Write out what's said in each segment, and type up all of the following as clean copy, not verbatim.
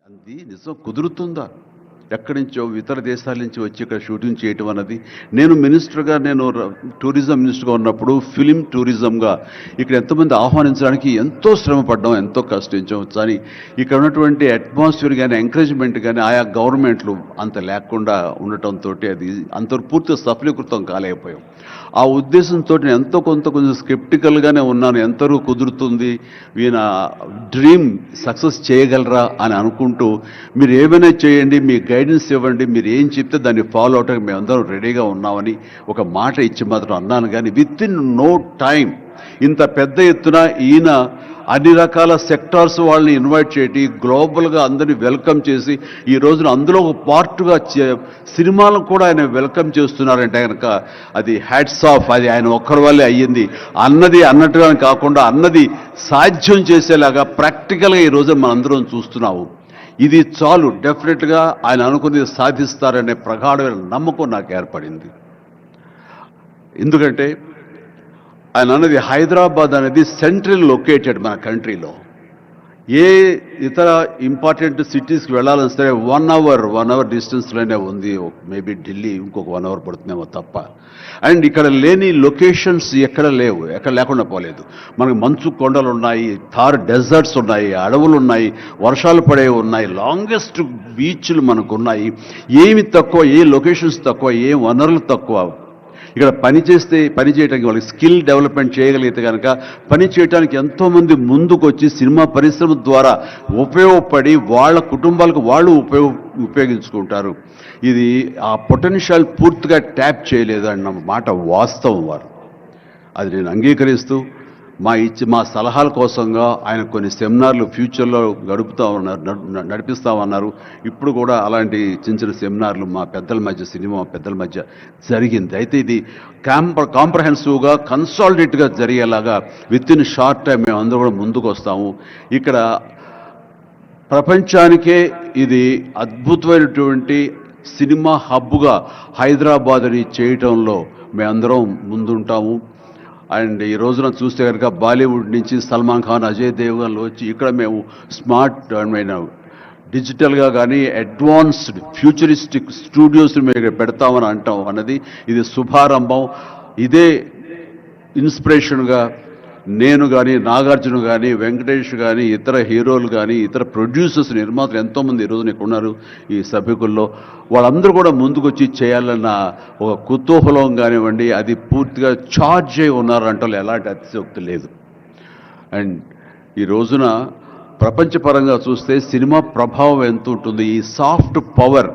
అది నిజం కుదురుతుందా? ఎక్కడి నుంచో ఇతర దేశాల నుంచి వచ్చి ఇక్కడ షూటింగ్ చేయటం అన్నది, నేను మినిస్టర్గా, టూరిజం మినిస్టర్గా ఉన్నప్పుడు ఫిలిం టూరిజంగా ఇక్కడ ఎంతమంది ఆహ్వానించడానికి ఎంతో శ్రమ పడ్డాం, ఎంతో కష్టించాం. కానీ ఇక్కడ ఉన్నటువంటి అట్మాస్ఫియర్ కానీ ఎంకరేజ్మెంట్ కానీ ఆయా గవర్నమెంట్లు అంత లేకుండా ఉండటంతో అది అంత పూర్తి సఫలీకృతం కాలేకపోయాం. ఆ ఉద్దేశంతో నేను ఎంతో కొంచెం స్కెప్టికల్గానే ఉన్నాను. ఎంతవరకు కుదురుతుంది, ఈయన డ్రీమ్ సక్సెస్ చేయగలరా అని అనుకుంటూ, మీరు ఏమైనా చేయండి, మీ గైడెన్స్ ఇవ్వండి, మీరు ఏం చెప్తే దాన్ని ఫాలో అవడానికి మేమందరం రెడీగా ఉన్నామని ఒక మాట ఇచ్చి మాత్రం అన్నాను. కానీ విత్ ఇన్ నో టైం ఇంత పెద్ద ఎత్తున ఈయన అన్ని రకాల సెక్టార్స్ వాళ్ళని ఇన్వైట్ చేసి గ్లోబల్గా అందరినీ వెల్కమ్ చేసి ఈ రోజున అందులో ఒక పార్ట్గా సినిమాలను కూడా ఆయన వెల్కమ్ చేస్తున్నారంటే కనుక అది హ్యాట్స్ ఆఫ్. అది ఆయన ఒక్కరి వల్లే అయ్యింది. అన్నది అన్నట్టుగా కాకుండా అన్నది సాధ్యం చేసేలాగా ప్రాక్టికల్గా ఈ రోజున మనందరం చూస్తున్నాము. ఇది చాలు, డెఫినెట్గా ఆయన అనుకున్నది సాధిస్తారనే ప్రగాఢమైన నమ్మకం నాకు ఏర్పడింది. ఎందుకంటే ఆయన అన్నది హైదరాబాద్ అనేది సెంట్రల్ లొకేటెడ్ మన కంట్రీలో. ఏ ఇతర ఇంపార్టెంట్ సిటీస్కి వెళ్ళాలని సరే 1 అవర్ డిస్టెన్స్లోనే ఉంది. మేబీ ఢిల్లీ ఇంకొక 1 అవర్ పడుతుందేమో తప్ప. అండ్ ఇక్కడ లేని లొకేషన్స్ ఎక్కడ లేవు, ఎక్కడ లేకుండా పోలేదు. మనకు మంచు కొండలు ఉన్నాయి, థార్ డెజర్ట్స్ ఉన్నాయి, అడవులు ఉన్నాయి, వర్షాలు పడే ఉన్నాయి, లాంగెస్ట్ బీచ్లు మనకు ఉన్నాయి. ఏమి తక్కువ, ఏ లొకేషన్స్ తక్కువ, ఏ వనరులు తక్కువ. ఇక్కడ పని చేయడానికి వాళ్ళకి స్కిల్ డెవలప్మెంట్ చేయగలిగితే కనుక పని చేయడానికి ఎంతోమంది ముందుకు వచ్చి సినిమా పరిశ్రమ ద్వారా ఉపయోగపడి వాళ్ళ కుటుంబాలకు వాళ్ళు ఉపయోగించుకుంటారు. ఇది ఆ పొటెన్షియల్ పూర్తిగా ట్యాప్ చేయలేదు అన్న మాట వాస్తవం. వారు అది నేను అంగీకరిస్తూ మా సలహాల కోసంగా ఆయన కొన్ని సెమినార్లు ఫ్యూచర్లో నడిపిస్తామన్నారు. ఇప్పుడు కూడా అలాంటి చిన్న సెమినార్లు మా పెద్దల మధ్య, సినిమా పెద్దల మధ్య జరిగింది. అయితే ఇది కాంప్రహెన్సివ్గా కన్సాలిడేట్గా జరిగేలాగా విత్ ఇన్ షార్ట్ టైం మేము అందరూ కూడా ముందుకు వస్తాము. ఇక్కడ ప్రపంచానికే ఇది అద్భుతమైనటువంటి సినిమా హబ్గా హైదరాబాద్ని చేయటంలో మేమందరం ముందుంటాము. అండ్ ఈ రోజున చూస్తే కనుక బాలీవుడ్ నుంచి సల్మాన్ ఖాన్, అజయ్ దేవ్గన్లు వచ్చి ఇక్కడ మేము స్మార్ట్ డిజిటల్గా కానీ అడ్వాన్స్డ్ ఫ్యూచరిస్టిక్ స్టూడియోస్ని మేము పెడతామని అంటాం అన్నది ఇది శుభారంభం. ఇదే ఇన్స్పిరేషన్గా నేను కానీ, నాగార్జున కానీ, వెంకటేష్ కానీ, ఇతర హీరోలు కానీ, ఇతర ప్రొడ్యూసర్స్, నిర్మాతలు ఎంతోమంది ఈ రోజున ఇక్కడ ఉన్నారు ఈ సభ్యుకుల్లో. వాళ్ళందరూ కూడా ముందుకు వచ్చి చేయాలన్న ఒక కుతూహలం కానివ్వండి, అది పూర్తిగా ఛార్జ్ అయి ఉన్నారంటే ఎలాంటి అతిశయోక్తి లేదు. అండ్ ఈ రోజున ప్రపంచపరంగా చూస్తే సినిమా ప్రభావం ఎంత ఉంటుంది, ఈ సాఫ్ట్ పవర్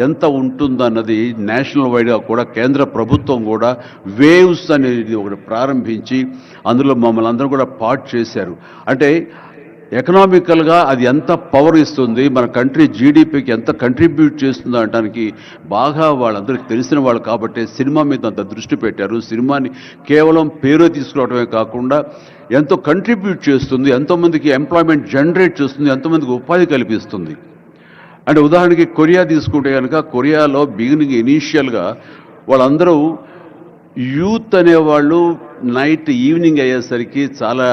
ఎంత ఉంటుందన్నది నేషనల్ వైడ్గా కూడా కేంద్ర ప్రభుత్వం కూడా వేవ్స్ అనేది ఒకటి ప్రారంభించి అందులో మమ్మల్ని అందరూ కూడా పార్ట్ చేశారు. అంటే ఎకనామికల్గా అది ఎంత పవర్ ఇస్తుంది, మన కంట్రీ జీడిపికి ఎంత కంట్రిబ్యూట్ చేస్తుందో అనడానికి బాగా వాళ్ళందరికీ తెలిసిన వాళ్ళు కాబట్టి సినిమా మీద అంత దృష్టి పెట్టారు. సినిమాని కేవలం పేరు తీసుకురావడమే కాకుండా ఎంతో కంట్రిబ్యూట్ చేస్తుంది, ఎంతోమందికి ఎంప్లాయ్మెంట్ జనరేట్ చేస్తుంది, ఎంతోమందికి ఉపాధి కల్పిస్తుంది. అంటే ఉదాహరణకి కొరియా తీసుకుంటే కనుక కొరియాలో బిగినింగ్ ఇనీషియల్గా వాళ్ళందరూ యూత్ అనేవాళ్ళు నైట్ ఈవినింగ్ అయ్యేసరికి చాలా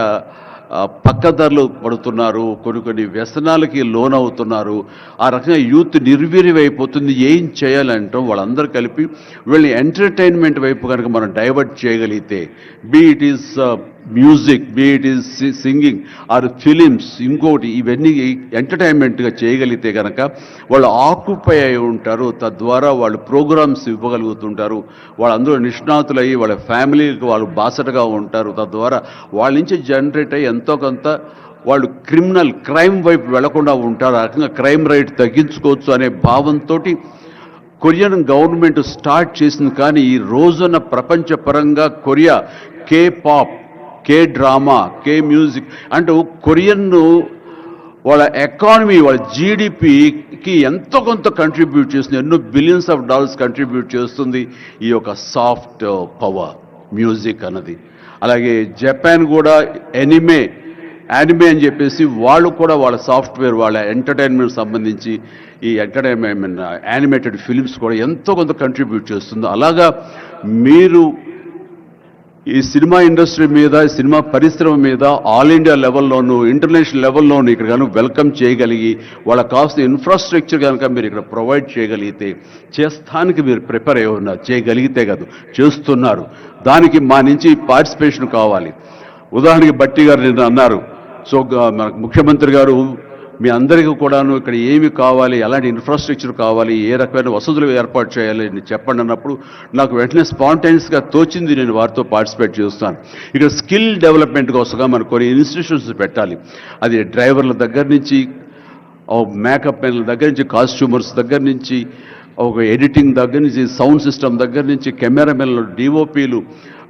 పక్కదారులు పడుతున్నారు, కొన్ని వ్యసనాలకి లోనవుతున్నారు. ఆ రకంగా యూత్ నిర్వీర్యమైపోతుంది. ఏం చేయాలంటాం వాళ్ళందరూ కలిపి వీళ్ళని ఎంటర్టైన్మెంట్ వైపు కనుక మనం డైవర్ట్ చేయగలిగితే, be it is music, be it is singing or films, ఇంకోటి ఇవన్నీ ఎంటర్టైన్మెంట్గా చేయగలిగితే కనుక వాళ్ళు ఆక్యుపై అయి ఉంటారు. తద్వారా వాళ్ళు ప్రోగ్రామ్స్ ఇవ్వగలుగుతుంటారు. వాళ్ళందరూ నిష్ణాతులయ్యి వాళ్ళ ఫ్యామిలీకి వాళ్ళు బాసటగా ఉంటారు. తద్వారా వాళ్ళ నుంచి జనరేట్ అయ్యి ఎంతో కొంత వాళ్ళు క్రైమ్ వైపు వెళ్లకుండా ఉంటారు. ఆ రకంగా క్రైమ్ రేట్ తగ్గించుకోవచ్చు అనే భావంతో కొరియన్ గవర్నమెంట్ స్టార్ట్ చేసింది. కానీ ఈ రోజున ప్రపంచపరంగా Korea K pop, K drama, K music అంటూ కొరియన్ వాళ్ళ ఎకానమీ, వాళ్ళ జీడిపికి ఎంతో కొంత కంట్రిబ్యూట్ చేస్తుంది. ఎన్నో బిలియన్స్ ఆఫ్ డాలర్స్ కంట్రిబ్యూట్ చేస్తుంది ఈ యొక్క సాఫ్ట్ పవర్ మ్యూజిక్ అన్నది. అలాగే జపాన్ కూడా యానిమే అని చెప్పేసి వాళ్ళు కూడా వాళ్ళ సాఫ్ట్వేర్, వాళ్ళ ఎంటర్టైన్మెంట్ సంబంధించి ఈ ఎంటర్టైన్మెంట్ యానిమేటెడ్ ఫిలిమ్స్ కూడా ఎంతో కొంత కంట్రిబ్యూట్ చేస్తుంది. అలాగా మీరు ఈ సినిమా ఇండస్ట్రీ మీద, సినిమా పరిశ్రమ మీద ఆల్ ఇండియా లెవెల్లోనూ, ఇంటర్నేషనల్ లెవెల్లోనూ ఇక్కడ కనుక వెల్కమ్ చేయగలిగి, వాళ్ళకి కావాల్సిన ఇన్ఫ్రాస్ట్రక్చర్ కనుక మీరు ఇక్కడ ప్రొవైడ్ చేయగలిగితే, చేస్తానికి మీరు ప్రిపేర్ అయి ఉన్నారు, చేయగలిగితే కాదు చేస్తున్నారు. దానికి మా నుంచి పార్టిసిపేషన్ కావాలి. ఉదాహరణకి బట్టి గారు నిన్న అన్నారు, సో మన ముఖ్యమంత్రి గారు మీ అందరికీ కూడాను ఇక్కడ ఏమి కావాలి, ఎలాంటి ఇన్ఫ్రాస్ట్రక్చర్ కావాలి, ఏ రకమైన వసతులు ఏర్పాటు చేయాలి అని చెప్పండి అన్నప్పుడు నాకు వెంటనే స్పాంటైనియస్గా తోచింది, నేను వారితో పార్టిసిపేట్ చేస్తాను. ఇక్కడ స్కిల్ డెవలప్మెంట్ కోసంగా మనకు కొన్ని ఇన్స్టిట్యూషన్స్ పెట్టాలి. అది డ్రైవర్ల దగ్గర నుంచి, మేకప్ మెన్ల దగ్గర నుంచి, కాస్ట్యూమర్స్ దగ్గర నుంచి, ఒక ఎడిటింగ్ దగ్గర నుంచి, సౌండ్ సిస్టమ్ దగ్గర నుంచి, కెమెరామెన్లు, డిఓపీలు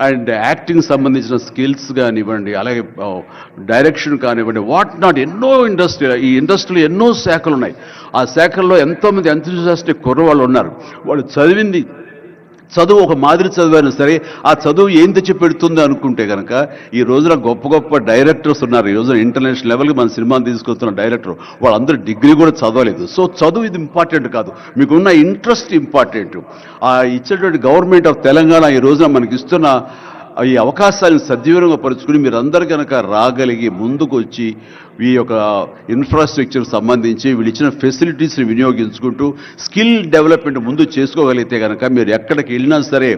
అండ్ యాక్టింగ్ సంబంధించిన స్కిల్స్ కానివ్వండి, అలాగే డైరెక్షన్ కానివ్వండి, వాట్ నాట్, ఎన్నో ఈ ఇండస్ట్రీలో ఎన్నో శాఖలు ఉన్నాయి. ఆ శాఖల్లో ఎంతోమంది ఎంతూజియాస్టిక్ కుర్రవాళ్ళు ఉన్నారు. వాళ్ళు చదువు ఒక మాదిరి చదివాను సరే, ఆ చదువు ఏం తెచ్చి పెడుతుంది అనుకుంటే కనుక, ఈ రోజున గొప్ప గొప్ప డైరెక్టర్స్ ఉన్నారు. ఈ రోజున ఇంటర్నేషనల్ లెవెల్కి మన సినిమాను తీసుకొస్తున్న డైరెక్టర్ వాళ్ళందరూ డిగ్రీ కూడా చదవలేదు. సో చదువు ఇది ఇంపార్టెంట్ కాదు, మీకున్న ఇంట్రెస్ట్ ఇంపార్టెంట్. ఆ ఇచ్చేటువంటి గవర్నమెంట్ ఆఫ్ తెలంగాణ ఈ రోజున మనకి ఇస్తున్న ఈ అవకాశాలను సద్వినియోగం పరుచుకుని మీరందరూ కనుక రాగలిగి ముందుకు వచ్చి ఈ యొక్క ఇన్ఫ్రాస్ట్రక్చర్ సంబంధించి వీళ్ళు ఇచ్చిన ఫెసిలిటీస్ని వినియోగించుకుంటూ స్కిల్ డెవలప్మెంట్ ముందు చేసుకోగలిగితే కనుక మీరు ఎక్కడికి వెళ్ళినా సరే,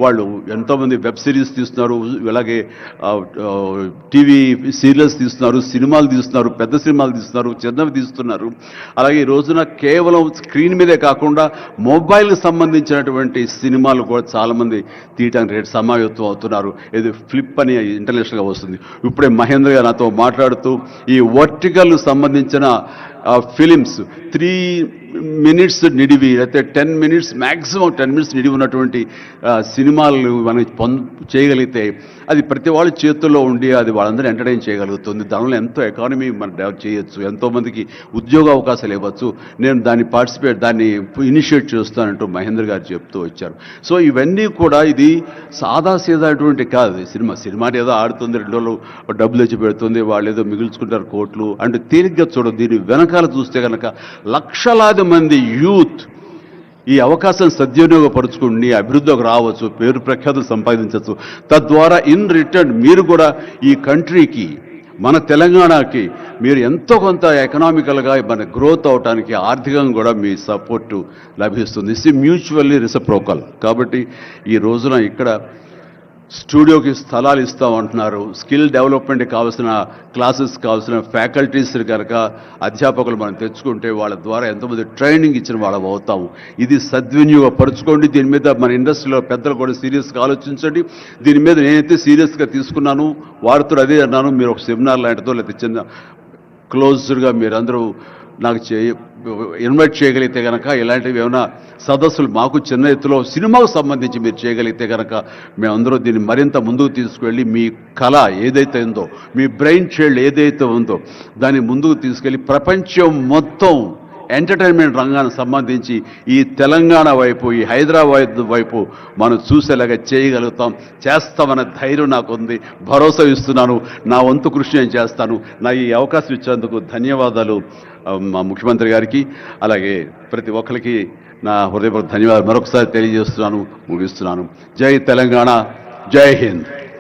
వాళ్ళు ఎంతోమంది వెబ్ సిరీస్ తీస్తున్నారు, అలాగే టీవీ సీరియల్స్ తీస్తున్నారు, సినిమాలు తీస్తున్నారు, పెద్ద సినిమాలు తీస్తున్నారు, చిన్నవి తీస్తున్నారు. అలాగే ఈ రోజున కేవలం స్క్రీన్ మీదే కాకుండా మొబైల్కి సంబంధించినటువంటి సినిమాలు కూడా చాలామంది తీయటానికి సమాయత్తం అవుతున్నారు. ఇది ఫ్లిప్ అని ఇంటర్నేషనల్గా వస్తుంది. ఇప్పుడే మహేంద్ర గారు నాతో మాట్లాడుతూ ఈ వర్టికల్ సంబంధించిన ఫిలిమ్స్ 3 minutes నిడివి, అయితే 10 minutes మ్యాక్సిమం 10 minutes నిడివి ఉన్నటువంటి సినిమాలు మనం చేయగలిగితే అది ప్రతి వాళ్ళ చేతుల్లో ఉండి అది వాళ్ళందరూ ఎంటర్టైన్ చేయగలుగుతుంది. దానివల్ల ఎంతో ఎకానమీ మనం డెవలప్ చేయొచ్చు, ఎంతోమందికి ఉద్యోగ అవకాశాలు ఇవ్వచ్చు. నేను దాన్ని ఇనిషియేట్ చేస్తానంటూ మహేంద్ర గారు చెప్తూ వచ్చారు. సో ఇవన్నీ కూడా ఇది సాదాసీదాటువంటి కాదు. సినిమా ఏదో ఆడుతుంది, 2 రోజులు డబ్బులు తెచ్చి పెడుతుంది, వాళ్ళు ఏదో మిగుల్చుకుంటారు కోట్లు అంటే తేలిగ్గా చూడదు. దీని వెనకాల చూస్తే కనుక లక్షలాది మంది యూత్ ఈ అవకాశం సద్వినియోగపరుచుకుని అభివృద్ధిలోకి రావచ్చు, పేరు ప్రఖ్యాతులు సంపాదించవచ్చు. తద్వారా ఇన్ రిటర్న్ మీరు కూడా ఈ కంట్రీకి, మన తెలంగాణకి మీరు ఎంతో కొంత ఎకనామికల్గా మన గ్రోత్ అవడానికి ఆర్థికంగా కూడా మీ సపోర్టు లభిస్తుంది. ఇది మ్యూచువల్లీ రిసిప్రోకల్. కాబట్టి ఈ రోజున ఇక్కడ స్టూడియోకి స్థలాలు ఇస్తామంటున్నారు. స్కిల్ డెవలప్మెంట్కి కావాల్సిన క్లాసెస్, కావాల్సిన ఫ్యాకల్టీస్ కనుక అధ్యాపకులు మనం తెచ్చుకుంటే వాళ్ళ ద్వారా ఎంతోమంది ట్రైనింగ్ ఇచ్చిన వాళ్ళం అవుతాము. ఇది సద్వినియోగపరచుకోండి. దీని మీద మన ఇండస్ట్రీలో పెద్దలు కూడా సీరియస్గా ఆలోచించండి. దీని మీద నేనైతే సీరియస్గా తీసుకున్నాను, వారితో అదే అన్నాను. మీరు ఒక సెమినార్ లాంటిదో లేకపోతే చిన్న క్లోజ్డ్గా మీరందరూ నాకు ఇన్వైట్ చేయగలిగితే కనుక, ఇలాంటివి ఏమైనా సదస్సులు మాకు చిన్న ఎత్తులో సినిమాకు సంబంధించి మీరు చేయగలిగితే కనుక మేమందరూ దీన్ని మరింత ముందుకు తీసుకువెళ్ళి మీ కళ ఏదైతే ఉందో, మీ బ్రెయిన్ చైల్డ్ ఏదైతే ఉందో దాన్ని ముందుకు తీసుకెళ్ళి ప్రపంచం మొత్తం ఎంటర్టైన్మెంట్ రంగానికి సంబంధించి ఈ తెలంగాణ వైపు, ఈ హైదరాబాద్ వైపు మనం చూసేలాగా చేయగలుగుతాం. చేస్తామన్న ధైర్యం నాకుంది, భరోసా ఇస్తున్నాను. నా వంతు కృషి నేను చేస్తాను. నా ఈ అవకాశం ఇచ్చేందుకు ధన్యవాదాలు మా ముఖ్యమంత్రి గారికి, అలాగే ప్రతి ఒక్కరికి నా హృదయపూర్వక ధన్యవాదాలు మరొకసారి తెలియజేస్తున్నాను, ముగిస్తున్నాను. జై తెలంగాణ, జై హింద్.